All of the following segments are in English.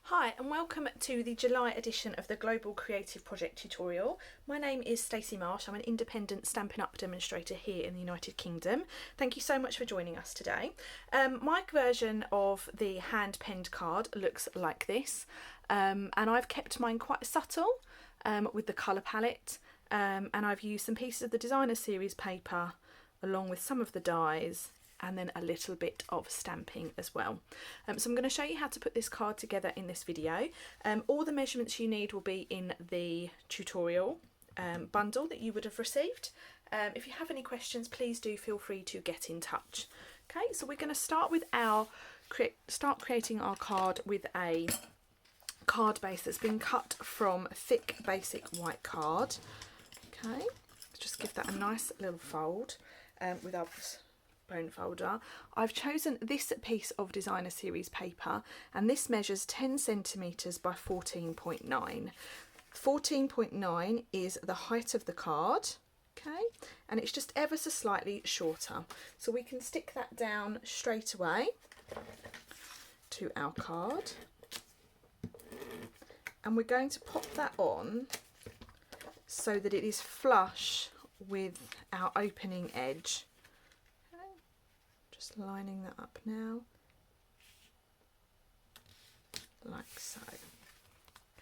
Hi and welcome to the July edition of the Global Creative Project tutorial. My name is Stacey Marsh. I'm an independent Stampin' Up demonstrator here in the United Kingdom. Thank you so much for joining us today. My version of the hand-penned card looks like this, and I've kept mine quite subtle with the colour palette, and I've used some pieces of the designer series paper along with some of the dies and then a little bit of stamping as well. So I'm going to show you how to put this card together in this video. All the measurements you need will be in the tutorial bundle that you would have received. If you have any questions, please do feel free to get in touch. Okay, so we're going to start with creating our card with a card base that's been cut from thick basic white card. Okay, just give that a nice little fold with our bone folder. I've chosen this piece of designer series paper and this measures 10 centimeters by 14.9. 14.9 is the height of the card, okay, and it's just ever so slightly shorter. So we can stick that down straight away to our card and we're going to pop that on so that it is flush with our opening edge. Just lining that up now, like so.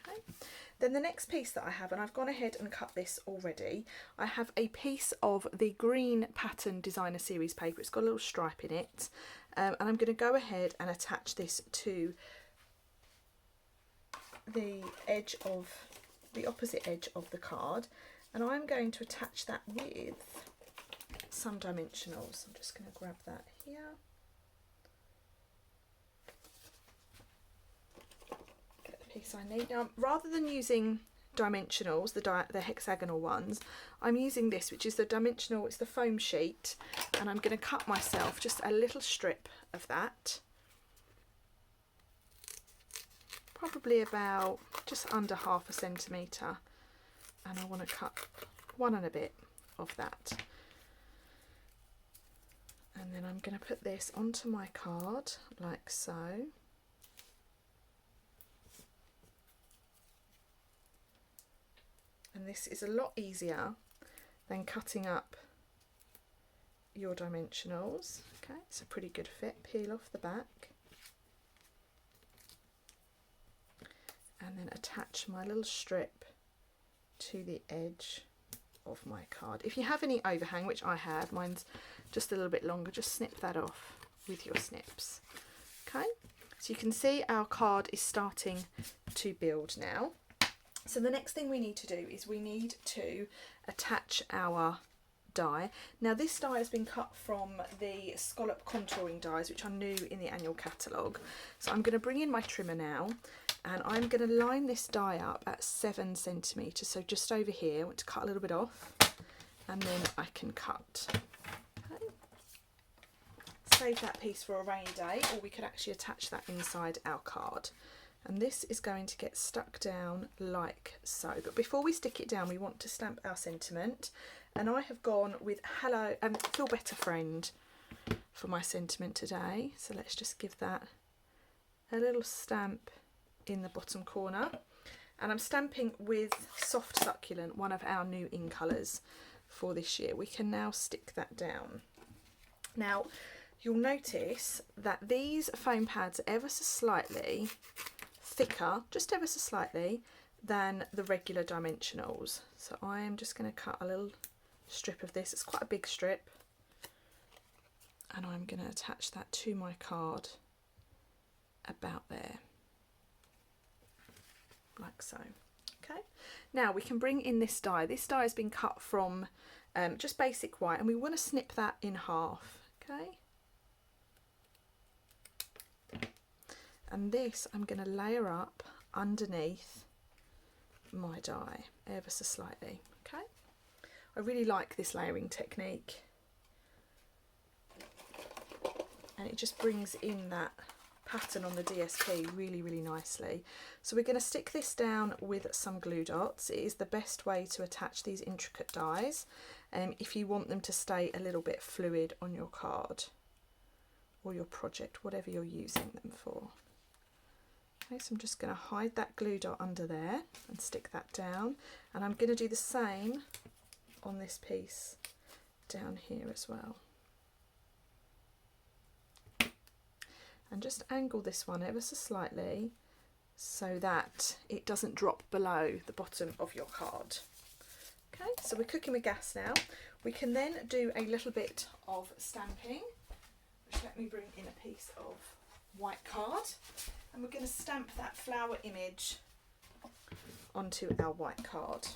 Okay. Then the next piece that I have, and I've gone ahead and cut this already, I have a piece of the green pattern designer series paper. It's got a little stripe in it, and I'm going to go ahead and attach this to the edge of the opposite edge of the card, and I'm going to attach that with some dimensionals. I'm just going to grab that here. Get the piece I need. Now, rather than using dimensionals, the hexagonal ones, I'm using this, which is the dimensional, it's the foam sheet, and I'm going to cut myself just a little strip of that. Probably about just under ½ centimetre, and I want to cut 1 and a bit of that. And then I'm going to put this onto my card like so. And this is a lot easier than cutting up your dimensionals. Okay, it's a pretty good fit. Peel off the back. And then attach my little strip to the edge of my card. If you have any overhang, which I have, mine's just a little bit longer, just snip that off with your snips. Okay, so you can see our card is starting to build now. So the next thing we need to do is we need to attach our die. Now this die has been cut from the scallop contouring dies, which are new in the annual catalogue. So I'm going to bring in my trimmer now, and I'm going to line this die up at 7 centimetres, so just over here. I want to cut a little bit off and then I can cut. Okay. Save that piece for a rainy day, or we could actually attach that inside our card. And this is going to get stuck down like so. But before we stick it down, we want to stamp our sentiment. And I have gone with Hello and Feel Better Friend for my sentiment today. So let's just give that a little stamp in the bottom corner. And I'm stamping with Soft Succulent, one of our new in colours for this year. We can now stick that down. Now you'll notice that these foam pads are ever so slightly thicker, just ever so slightly, than the regular dimensionals. So I am just going to cut a little strip of this. It's quite a big strip, and I'm going to attach that to my card about there, like so. Okay, now we can bring in this die. This die has been cut from just basic white, and we want to snip that in half. Okay, and this I'm going to layer up underneath my die ever so slightly. Okay, I really like this layering technique, and it just brings in that pattern on the DSP really nicely. So we're going to stick this down with some glue dots. It is the best way to attach these intricate dies if you want them to stay a little bit fluid on your card or your project, whatever you're using them for. Okay, so I'm just going to hide that glue dot under there and stick that down, and I'm going to do the same on this piece down here as well. And just angle this one ever so slightly so that it doesn't drop below the bottom of your card. Okay, so we're cooking with gas now. We can then do a little bit of stamping, which let me bring in a piece of white card, and we're going to stamp that flower image onto our white card.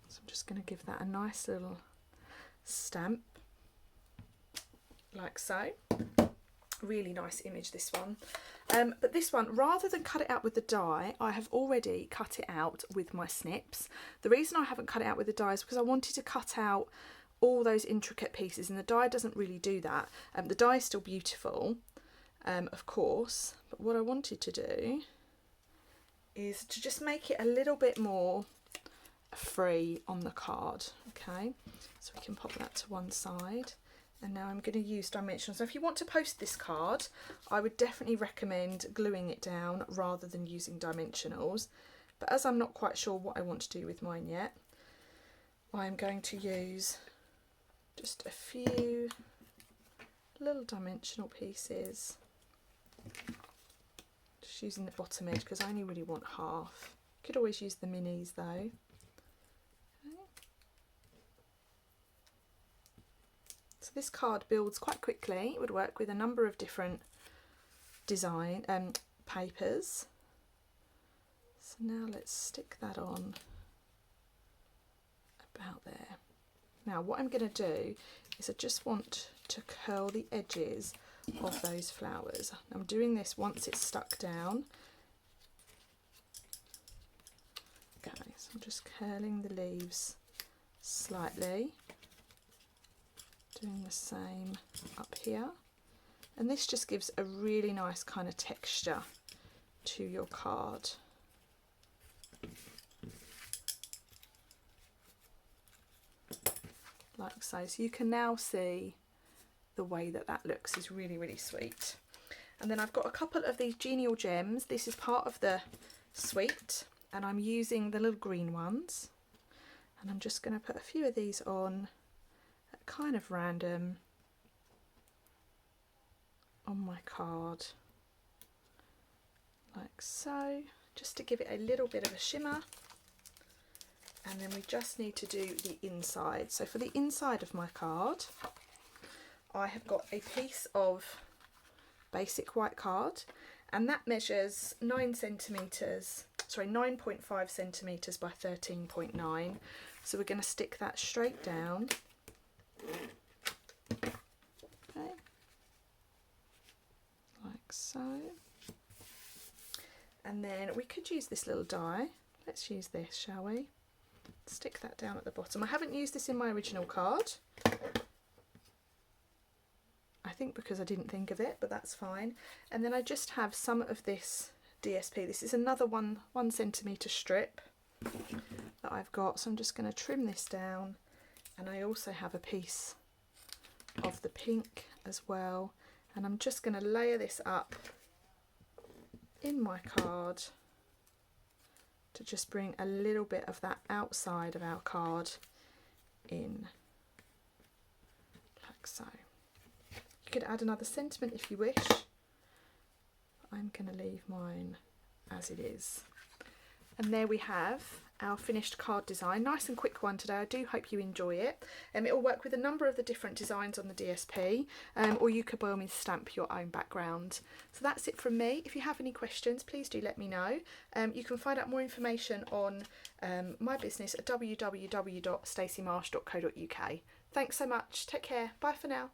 So I'm just going to give that a nice little stamp like so. Really nice image, this one. But this one, rather than cut it out with the die, I have already cut it out with my snips. The reason I haven't cut it out with the die is because I wanted to cut out all those intricate pieces, and the die doesn't really do that. The die is still beautiful, of course, but what I wanted to do is to just make it a little bit more free on the card. Okay, so we can pop that to one side. And now I'm going to use dimensionals. So if you want to post this card, I would definitely recommend gluing it down rather than using dimensionals. But as I'm not quite sure what I want to do with mine yet, I'm going to use just a few little dimensional pieces. Just using the bottom edge because I only really want half. Could always use the minis though. So this card builds quite quickly. It would work with a number of different design papers. So now let's stick that on about there. Now what I'm going to do is I just want to curl the edges of those flowers. I'm doing this once it's stuck down. Okay, so I'm just curling the leaves slightly. Doing the same up here, and this just gives a really nice kind of texture to your card. Like so. So you can now see the way that that looks is really, really sweet. And then I've got a couple of these genial gems. This is part of the suite, and I'm using the little green ones, and I'm just going to put a few of these on kind of random on my card like so, just to give it a little bit of a shimmer. And then we just need to do the inside. So for the inside of my card, I have got a piece of basic white card, and that measures 9.5 centimetres by 13.9. So we're going to stick that straight down. Okay, like so, and then we could use this little die. Let's use this, shall we? Stick that down at the bottom. I haven't used this in my original card, I think because I didn't think of it, but that's fine. And then I just have some of this DSP. This is another 1 centimetre strip that I've got, so I'm just going to trim this down. And I also have a piece of the pink as well, and I'm just going to layer this up in my card to just bring a little bit of that outside of our card in, like so. You could add another sentiment if you wish. I'm going to leave mine as it is. And there we have our finished card design. Nice and quick one today. I do hope you enjoy it. It will work with a number of the different designs on the DSP, or you could by all means stamp your own background. So that's it from me. If you have any questions, please do let me know. You can find out more information on my business at www.staceymarsh.co.uk. Thanks so much. Take care. Bye for now.